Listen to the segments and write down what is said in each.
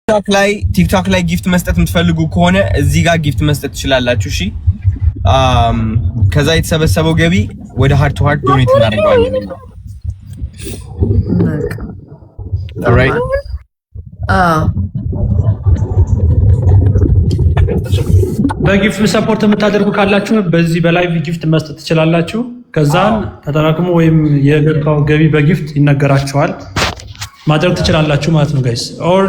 ቲክቶክ ላይ ጊፍት መስጠት የምትፈልጉ ከሆነ እዚህ ጋር ጊፍት መስጠት ትችላላችሁ። እሺ ከዛ የተሰበሰበው ገቢ ወደ ሃርት ቱ ሃርት ዶኔት እናደርጋለን። ኦልራይት በጊፍት ሰፖርት የምታደርጉ ካላችሁ በዚህ በላይቭ ጊፍት መስጠት ትችላላችሁ። ከዛን ተጠራቅሞ ወይም የገባው ገቢ በጊፍት ይነገራችኋል ማድረግ ትችላላችሁ ማለት ነው ጋይስ። ኦር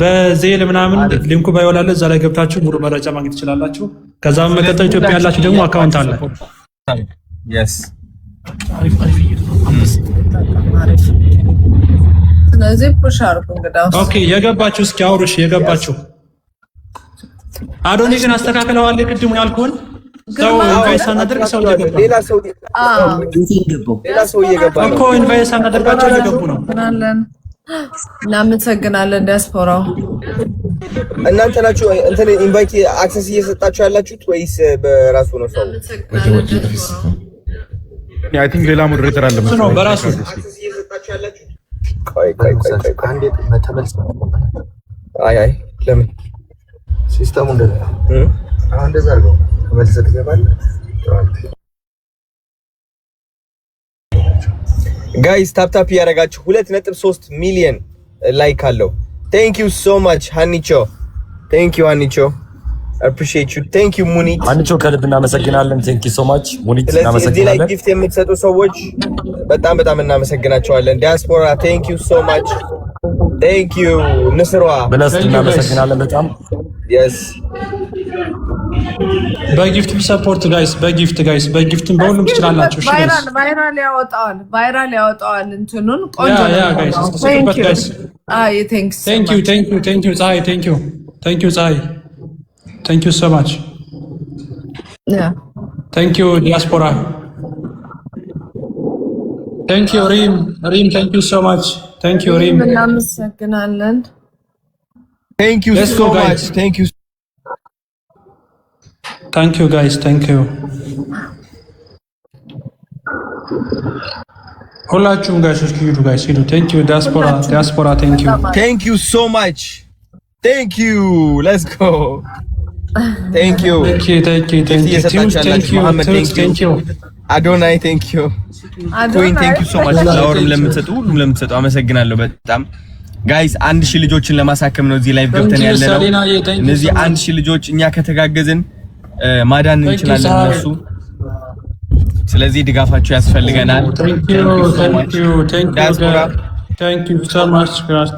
በዜል ምናምን ሊንኩ ባይወላለ እዛ ላይ ገብታችሁ ሙሉ መረጃ ማግኘት ትችላላችሁ። ከዛም መቀጠል ኢትዮጵያ ያላችሁ ደግሞ አካውንት አለ። yes ስለዚህ ፑሽ አርጉ እንግዲህ። ኦኬ የገባችሁ እስኪ አውሩሽ የገባችሁ አዶኒ ግን አስተካክለዋል። ቅድም ያልኩን ሰው ኢንቫይስ አናደርግ ሰው እየገባ ሌላ ሰው እየገባ እኮ ኢንቫይስ አናደርጋቸው እየገቡ ነው። እናመሰግናለን ዲያስፖራው። እናንተ ናችሁ እንትን ኢንቫይት አክሰስ እየሰጣችሁ ያላችሁት ወይስ በራሱ ነው ሰው? አይ ቲንክ ሌላ ሞዴሬተር አለ መሰለኝ ነው በራሱ አክሰስ እየሰጣችሁ ያላችሁት። ቆይ አንዴ ተመልስ። አይ ለምን ሲስተሙ እንደዛ አሁን እንደዛ አድርገው ተመልሰህ ትገባለህ። ጋይስ ታፕ ያረጋችሁ 2.3 ሚሊዮን ላይክ አለው። ቴንክ ዩ ሶ ማች ሃኒቾ። ቴንክ ዩ ሃኒቾ አፕሪሺየት ዩ። ቴንክ ዩ ሙኒት። ሃኒቾ ከልብ እናመሰግናለን። ቴንክ ዩ ሶ ማች ሙኒት እናመሰግናለን። እዚህ ላይ ጊፍት የምትሰጡ ሰዎች በጣም እናመሰግናቸዋለን። ዲያስፖራ ቴንክ ዩ ሶ ማች። ቴንክ ዩ ንስሯ ብለስ እናመሰግናለን በጣም yes በጊፍት ሰፖርት ጋይስ በጊፍትን በሁሉም ትችላላችሁ። እሺ ቫይራል ያወጣዋል እንትኑን ቆንጆ ያ ጋይስ ተሰክበት ጋይስ ቴንክ ዩ ፀሐይ ቴንክ ዩ ፀሐይ ቴንክ ዩ ሶ ማች ቴንክ ዩ ዲያስፖራ ቴንክ ዩ ሪም ቴንክ ዩ ሶ ማች ቴንክ ዩ ሪም እናመሰግናለን። Thank you so much. Thank you guys. Thank you. ሁላችሁም ጋይሶች ሂዱ ጋይስ ሂዱ። Thank you diaspora thank you. Thank you so much. Thank you. Let's go. Thank you. Thank you. Adonai thank you. Queen thank you so much. ለሁሉም ለምትሰጡ አመሰግናለሁ በጣም ጋይስ 1000 ልጆችን ለማሳከም ነው እዚህ ላይቭ ገብተን ያለነው። እነዚህ 1000 ልጆች እኛ ከተጋገዝን ማዳን እንችላለን እነሱ። ስለዚህ ድጋፋችሁ ያስፈልገናል። Thank you so much guys.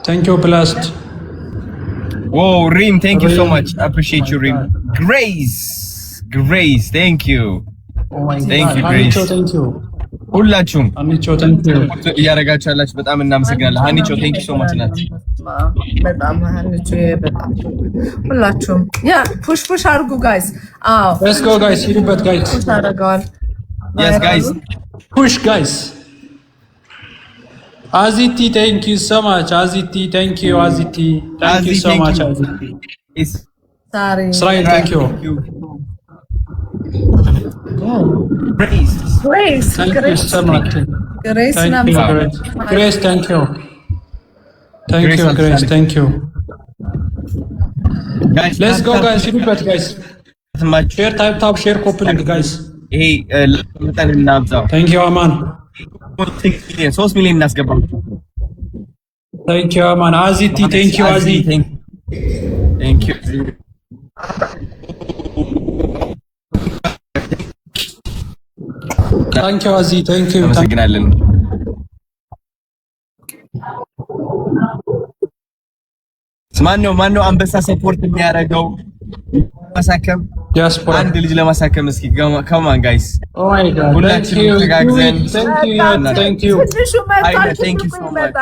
Thank you blessed. Whoa Reem thank you so much. Appreciate you Reem. Grace thank you. Thank you Grace. Thank you. ሁላችሁም ሃኒቾ ቴንክ ዩ እያረጋችሁ ያላችሁ በጣም እናመሰግናለን። ሃኒቾ ቴንክ ዩ ሶ ማች ናት። በጣም ሃኒቾ በጣም ሁላችሁም ያ ፑሽ አድርጉ ጋይስ። ሌትስ ጎ ጋይስ ሂዱበት ጋይስ ታረጋል። yes guys push guys. Aziti thank you so much. Aziti thank you so much Aziti. Sorry thank you. Grace. Thank you so much. Grace, thank you. Grace, thank you. Guys, let's go guys. Repeat guys. Share type share copy link guys. Hey, ለምታን እናብዛው። Thank you Aman. 3 ሚሊዮን እናስገባው። Thank you Aman. Aziti thank you Aziti. Thank you. Thank you Azi, thank you. አመሰግናለን። ማነው አንበሳ ሰፖርት የሚያደርገው ማሳከም ዲያስፖራ አንድ ልጅ ለማሳከም እስኪ come on guys. Oh my god. ሁላችንም ተጋግዘን Thank you. Thank you so much.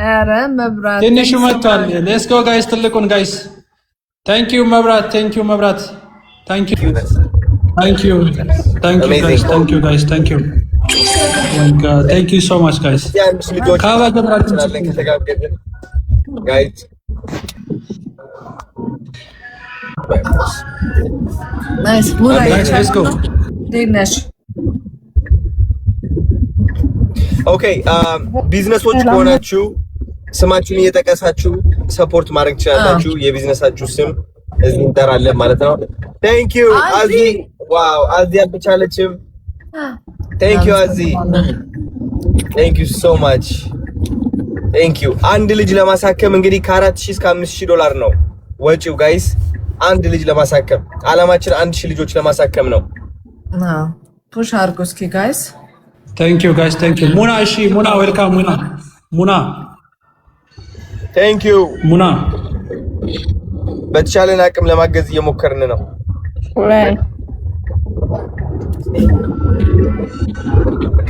ኧረ መብራት ትንሹ መጥቷል። Let's go guys ትልቁን guys. Thank you መብራት Thank you guys. Thank you guys. Thank you. Oh my god. Thank you so much guys. ካባ ገብራችሁ ከተጋገዝን guys. Nice. Let's go. Dinesh. Okay, ቢዝነሶች ከሆናችሁ ስማችሁን እየጠቀሳችሁ ሰፖርት ማድረግ ትችላላችሁ። የቢዝነሳችሁ ስም እዚህ እንጠራለን ማለት ነው። ቴንክ ዩ አዚ። ዋው አዚ አልቻለችም። ቴንክ ዩ አዚ። ቴንክ ዩ ሶ ማች ቴንክ ዩ። አንድ ልጅ ለማሳከም እንግዲህ ከ4000 እስከ $5000 ነው ወጪው ጋይስ። አንድ ልጅ ለማሳከም አላማችን 1000 ልጆች ለማሳከም ነው። ፑሽ አድርጎ እስኪ ጋይስ። ቴንክ ዩ ጋይስ ቴንክ ዩ። ሙና እሺ ሙና ዌልካም ሙና ቴንክ ዩ ሙና። በተቻለን አቅም ለማገዝ እየሞከርን ነው።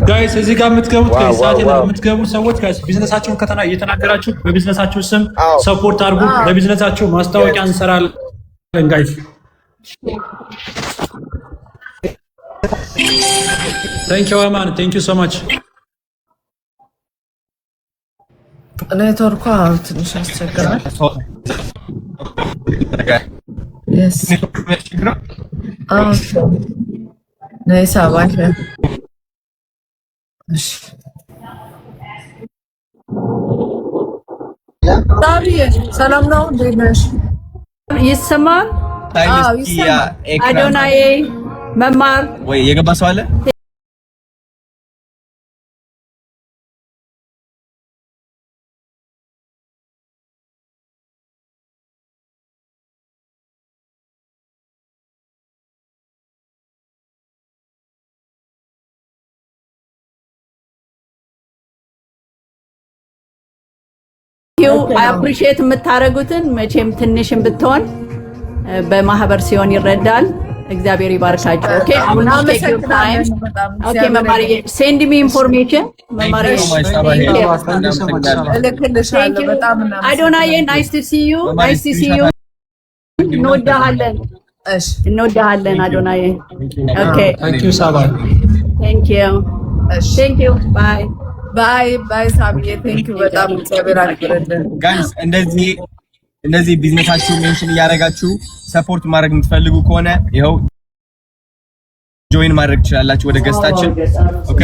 ጋይስ እዚህ ጋር የምትገቡት ጋይስ የምትገቡት ሰዎች ጋይስ ቢዝነሳችሁን እየተናገራችሁ በቢዝነሳችሁ ስም ሰፖርት አድርጉ። ለቢዝነሳችሁ ማስታወቂያ እንሰራለን ጋይስ። ቴንክ ዩ ማን ቴንክ ዩ ሶ ማች። ኔትወርኩ ትንሽ አስቸግራል። Yes. ነይሳ ባይፈ እሺ ታዲያ ሰላም ነው። እንዴት ነሽ? ይሰማል? አዶናዬ መማር ወይ የገባ ሰው አለ? አይ አፕሪሺየት የምታረጉትን መቼም ትንሽም ብትሆን በማህበር ሲሆን ይረዳል። እግዚአብሔር ይባርካችሁ። ኦኬ አሁን ኦኬ መማር ሴንድ ሚ ኢንፎርሜሽን መማር አዶናዬ ናይስ ቱ ሲ ዩ ናይስ ቱ ሲ ዩ እንወዳሃለን አዶናዬ። ኦኬ ታንክ ዩ ሳባ ታንክ ዩ ባይ ባይ ባይ ሳቢዬ ቴንክ ዩ በጣም እግዚአብሔር አክብርልን ጋይስ። እንደዚህ ቢዝነሳችሁ ሜንሽን እያደረጋችሁ ሰፖርት ማድረግ የምትፈልጉ ከሆነ ይኸው ጆይን ማድረግ ትችላላችሁ ወደ ገስታችን። ኦኬ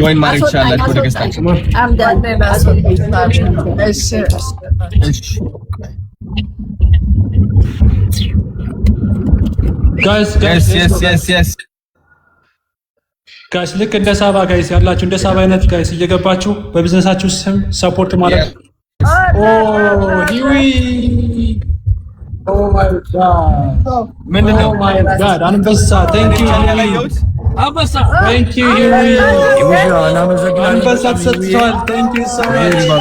ጆይን ማድረግ ትችላላችሁ ወደ ገስታችን። ጋይስ yes ጋይስ ልክ እንደ ሳባ ጋይስ ያላችሁ እንደ ሳባ አይነት ጋይስ እየገባችሁ በቢዝነሳችሁ ስም ሰፖርት ማድረግ። ኦ ሂዊ ኦ ማይ ጋድ ምንድነው? ኦ ማይ ጋድ አንበሳ ቴንክ ዩ አንበሳ ቴንክ ዩ ሂዊ አንበሳ ተሰጥቷል። ቴንክ ዩ ሶ ማች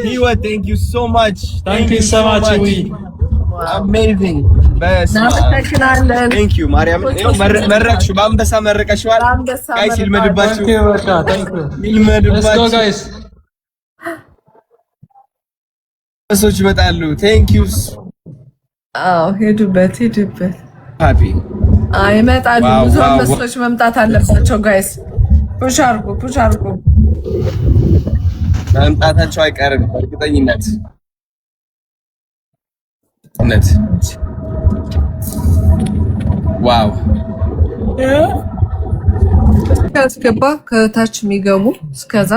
Hiwa, thank you so much. Thank you so much. Amazing. Best. Thank you, Mariam. መረቅሽ በአንበሳ መረቀሽዋል። ጋይስ ይልመድባችሁ። Let's go guys. ሰዎች ይመጣሉ። Thank you. ሄዱበት Happy. ይመጣሉ። ብዙ አንበሶች መምጣት አለባቸው ጋይስ። ፑሽ አድርጉ። መምጣታቸው አይቀርም እርግጠኝነት። ዋው ያስገባ ከታች የሚገቡ እስከዛ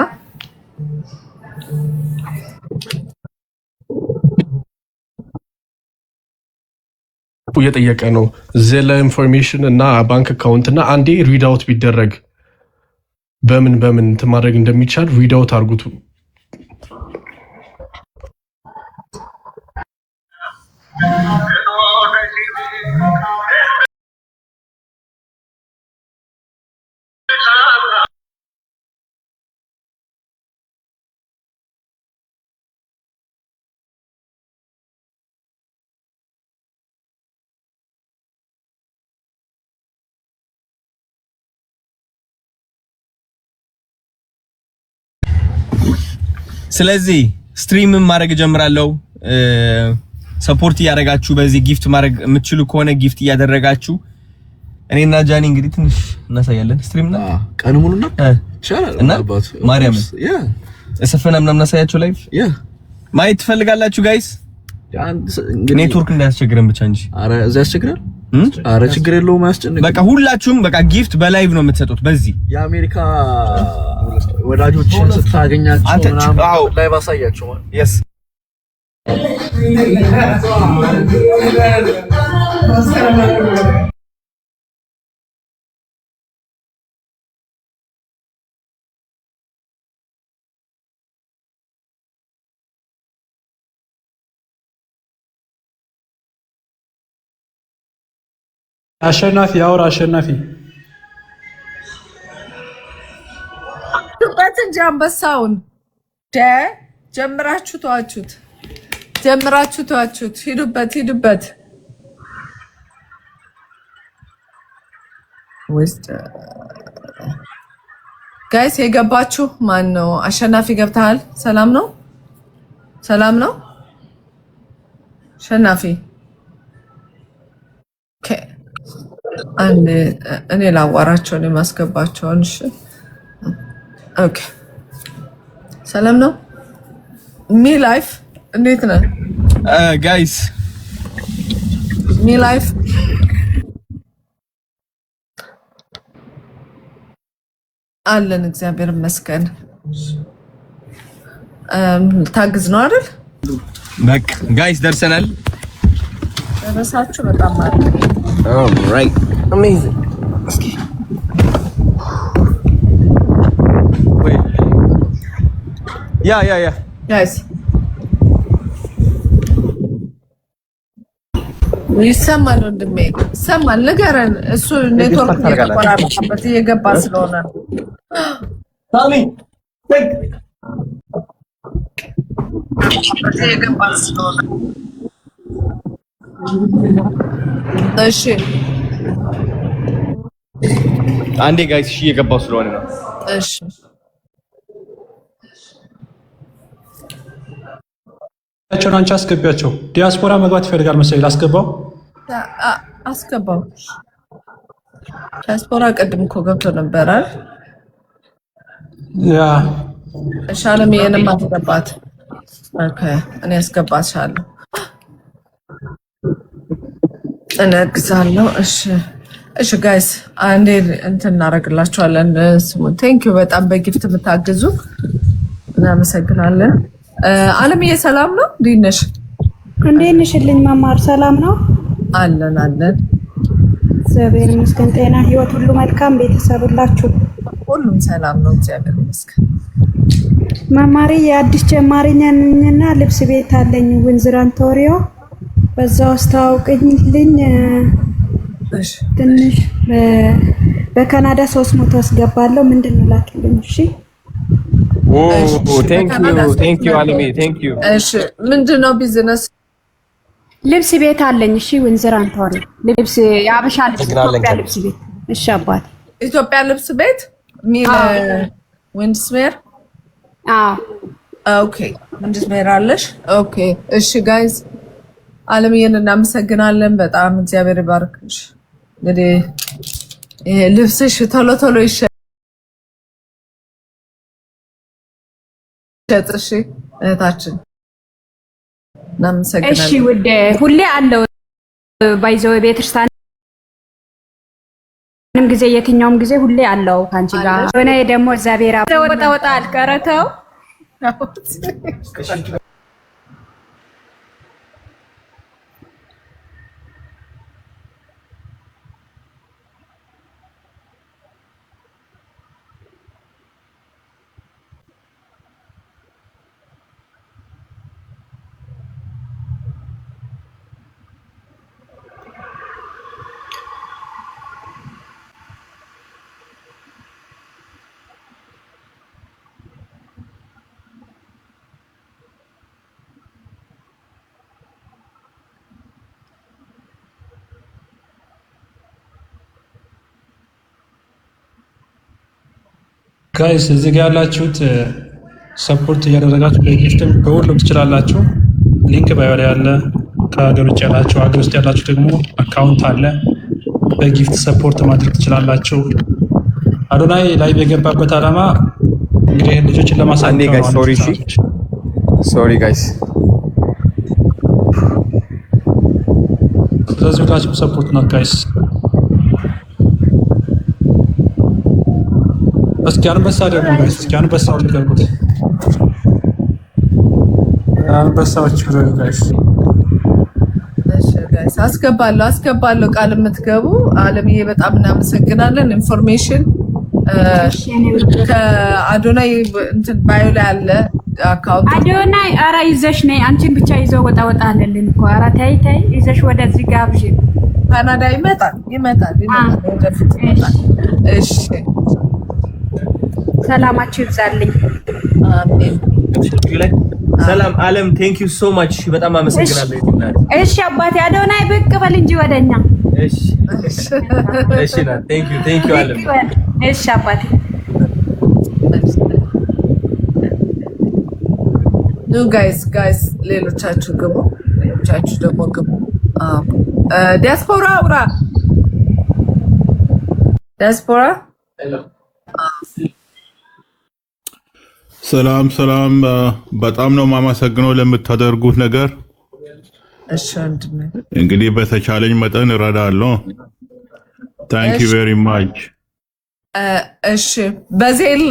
እየጠየቀ ነው። ዘለ ኢንፎርሜሽን እና ባንክ አካውንት እና አንዴ ሪድ አውት ቢደረግ በምን ማድረግ እንደሚቻል ሪድ አውት አድርጉት። ስለዚህ ስትሪም ማድረግ ጀምራለሁ። ሰፖርት እያደረጋችሁ በዚህ ጊፍት ማድረግ የምትችሉ ከሆነ ጊፍት እያደረጋችሁ እኔና ጃኒ እንግዲህ ትንሽ እናሳያለን። ስትሪም እና ቀን ሙሉ ነው ይሻላል እና ማርያም እሰፈና ምናምን እናሳያችሁ ላይቭ ማየት ትፈልጋላችሁ ጋይስ? ኔትወርክ እንዳያስቸግረን ብቻ እንጂ። አረ እዛ ያስቸግራል አረ ችግር የለውም አያስጨንቅም። በቃ ሁላችሁም በቃ ጊፍት በላይቭ ነው የምትሰጡት። በዚህ የአሜሪካ ወዳጆችን ስታገኛቸው ምናምን ላይቭ አሳያቸው ማለት yes አሸናፊ አውራ አሸናፊ ዱበት እንጂ አንበሳውን ጀምራችሁ ተዋችሁት። ሂዱበት ውስጥ ጋይስ የገባችሁ ማን ነው? አሸናፊ ገብተሃል? ሰላም ነው አሸናፊ እኔ ላዋራቸው ነው ማስገባቸውን። እሺ ኦኬ ሰላም ነው ሚ ላይፍ እንዴት ነህ ጋይስ? ሚ ላይፍ አለን እግዚአብሔር ይመስገን። ታግዝ ነው አይደል? በቃ ጋይስ ደርሰናል። ደረሳችሁ? በጣም ማለት alright amazing እስኪ ወይ ያ ጋይስ ይሰማል ወንድሜ ይሰማል። ንገረን። እሱ ኔትወርክ እየተቆራረጠበት እየገባ ስለሆነ እሺ አንዴ ጋይስ እሺ እየገባው ስለሆነ ነው። እሺ አንቺ አስገቢያቸው። ዲያስፖራ መግባት ይፈልጋል መሰለኝ። ላስገባው አስገባው። ዲያስፖራ ቅድም እኮ ገብቶ ነበር አይደል? ያ እሻለም የነማ ተገባት። ኦኬ እኔ አስገባሻለሁ። እነግዛለሁ። እሺ ጋይስ አንዴ እንትን እናደርግላችኋለን። ስሙን ቴንኪዩ በጣም በጊፍት የምታግዙ እናመሰግናለን። አለምዬ ሰላም ነው? እንዴት ነሽ? እንዴት ነሽልኝ መማር? ሰላም ነው አለን እግዚአብሔር ይመስገን። ጤና ህይወት ሁሉ መልካም? ቤተሰብ ሁላችሁ ሁሉም ሰላም ነው እግዚአብሔር ይመስገን። መማሪ የአዲስ ጀማሪ ነኝና ልብስ ቤት አለኝ ዊንዝር አንቶሪዮ፣ በዛ ውስጥ ታውቅኝልኝ ትንሽ በካናዳ 300 አስገባለሁ። ምንድነው ላኪልኝ? እሺ ቴንክ ዩ አለሜ ቴንክ ዩ። እሺ ምንድነው ቢዝነስ? ልብስ ቤት አለኝ። እሺ ዊንዝር አንቶሪዮ ልብስ የአበሻ ልብስ ኢትዮጵያ ልብስ ቤት። እሺ አባት ኢትዮጵያ ልብስ ቤት ሚል ዊንድስሜር። ኦኬ ዊንድስሜር አለሽ? ኦኬ እሺ ጋይዝ አለምዬን እናመሰግናለን በጣም እግዚአብሔር ይባርክሽ። እንግዲህ ይሄ ልብስሽ ቶሎ ይሸጥሽ እህታችን እናመሰግናለን። እሺ ውዴ ሁሌ አለው ባይዘው ቤተክርስቲያንም ጊዜ የትኛውም ጊዜ ሁሌ አለው ካንቺ ጋር ሆነ። ደግሞ እግዚአብሔር ወጣ አልቀረተው ጋይስ እዚህ ጋር ያላችሁት ሰፖርት እያደረጋችሁ በጊፍትም በሁሉም ትችላላችሁ። ሊንክ ባዮ ላይ ያለ። ከሀገር ውጭ ያላችሁ፣ ሀገር ውስጥ ያላችሁ ደግሞ አካውንት አለ። በጊፍት ሰፖርት ማድረግ ትችላላችሁ። አዶናይ ላይ የገባበት ዓላማ እንግዲህ ልጆችን ለማሳደግ ነው። ሶሪ ጋይስ ስለዚህ ሁላችሁም ሰፖርት ነው ጋይስ። እስኪ አንበሳ ደግሞ ጋይስ፣ እስኪ አንበሳው ልቀቁት። አንበሳዎች ብሎ ጋይስ። እሺ ጋይስ አስገባለሁ ቃል የምትገቡ አለምዬ በጣም እናመሰግናለን። ኢንፎርሜሽን ከአዶናይ እንትን ባዮ ላይ አለ አካውንት አዶናይ ኧረ ይዘሽ ነይ። አንቺን ብቻ ይዘው ወጣ አለልን እኮ። ኧረ ተይ ይዘሽ ወደዚህ ጋብዥ። ካናዳ ይመጣል ወደፊት ይመጣል። እሺ ሰላማችሁ ይብዛልኝ። አሜን። ሰላም አለም ቴንክ ዩ ሶ ማች በጣም አመሰግናለሁ። እሺ አባቴ አዶናይ ብቅ በል እንጂ ወደኛ። እሺ ና ቴንክ ዩ አለም። እሺ አባቴ ኑ ጋይስ ሌሎቻችሁ ግቡ፣ ሌሎቻችሁ ደግሞ ግቡ። ዲያስፖራ አውራ ዲያስፖራ ሰላም በጣም ነው የማመሰግነው ለምታደርጉት ነገር። እሺ ወንድሜ እንግዲህ በተቻለኝ መጠን እረዳለሁ። ታንክ ዩ ቬሪ ማች። እሺ በዜል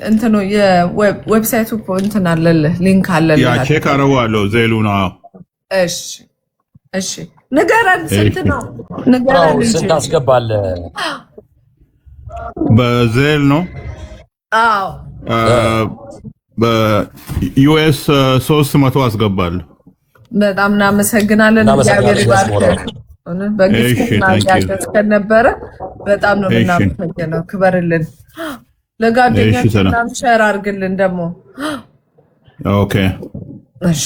እንትኑ የዌብሳይቱ እንትን አለልህ፣ ሊንክ አለልህ። ያ ቼክ አረዋለሁ ዜሉ ነው። እሺ ንገረን፣ ስንት ነው ንገረን እንጂ። ስንት አስገባለህ? በዜል ነው? አዎ በዩኤስ 300 አስገባለሁ። በጣም እናመሰግናለን። እግዚአብሔር ይባርክ። በጊፍት ማያከስከን ነበረ። በጣም ነው የምናመሰግነው። ክበርልን። ለጓደኞቻችን ሼር አድርግልን ደግሞ። ኦኬ እሺ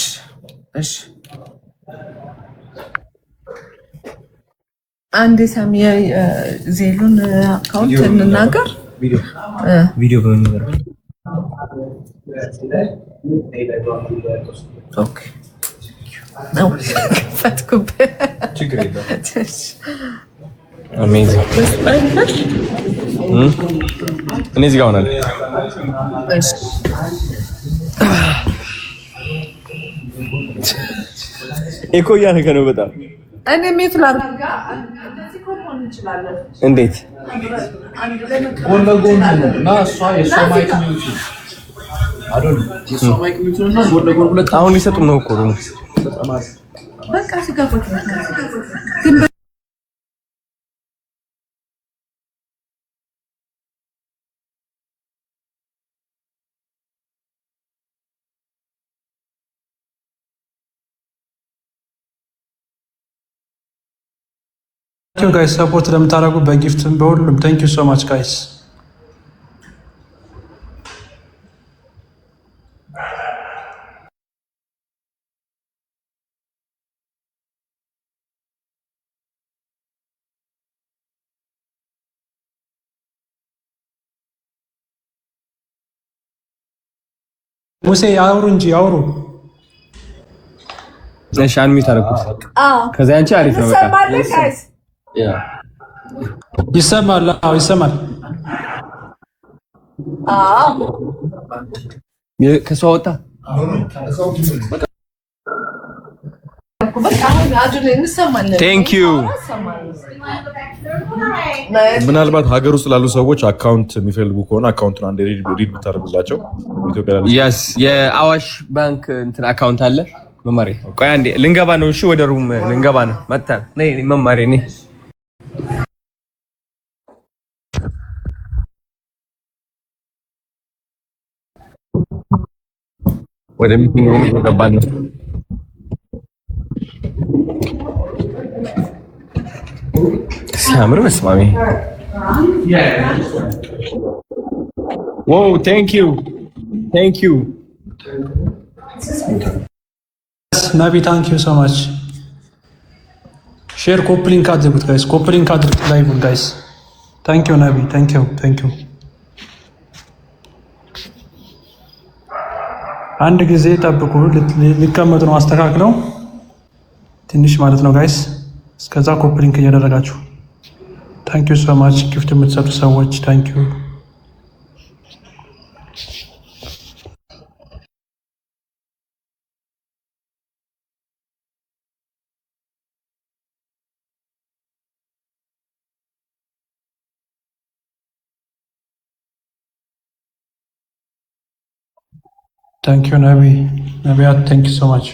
አንድ ሰሚያ ዜሉን አካውንት እንናገር ቪዲዮ በመንገር ኦኬ ነው ፈትኩብህ። ችግር የለውም። አሜዚንግ እኔ እዚህ ጋር ሆናለሁ። እኮ እያደረገ ነው በጣም። እኔ ሜት ላድርግ እንደዚህ ኮን እንችላለን። እንዴት ጎን ለጎን እና እሷ የእሷ ማይክ ሚውት አይደል? የእሷ ማይክ ሚውት እና ጎን ለጎን ሁለት አሁን ሊሰጡ ነው እኮ ነው። በቃ ሲጋፎት ግን ቴንክ ዩ ጋይስ ሰፖርት ለምታደርጉ በጊፍትም በሁሉም ቴንክ ዩ ሶ ማች ጋይስ። ሙሴ አውሩ እንጂ አውሩ። እሺ አንሚት አደረኩት። ከዛ አንቺ አሪፍ ነው በቃ ይሰማል። አዎ ይሰማል። ከሷ ወጣ ቴንክ ዩ። ምናልባት ሀገር ውስጥ ላሉ ሰዎች አካውንት የሚፈልጉ ከሆነ አካውንቱን አንዴ ሪድ ብታደርጉላቸው። ኢትዮጵያ ላሉ yes የአዋሽ ባንክ እንትን አካውንት አለ መማሪ። ቆይ አንዴ ልንገባ ነው። እሺ ወደ ሩም ልንገባ ነው። መጣ ነይ መማሪ ነይ። ወደ ሚቲንግ ሩም ገባን ነው። ሲያምር መስማሚ ዋው ቴንክ ዩ ናቢ ታንክ ዩ ሶ ማች። ሼር ኮፕሊንክ አድርጉት ጋይስ፣ ኮፕሊንክ አድርጉት ላይቭን ጋይስ። ታንክ ዩ ናቢ ታንክ ዩ። አንድ ጊዜ ጠብቁ፣ ሊቀመጡ ነው አስተካክለው ትንሽ ማለት ነው ጋይስ። እስከዛ ኮፕሊንክ እያደረጋችሁ ታንክ ዩ ሶ ማች ጊፍት የምትሰጡ ሰዎች ታንክ ዩ። ታንክ ዩ ነቢያት ታንክ ዩ ሶ ማች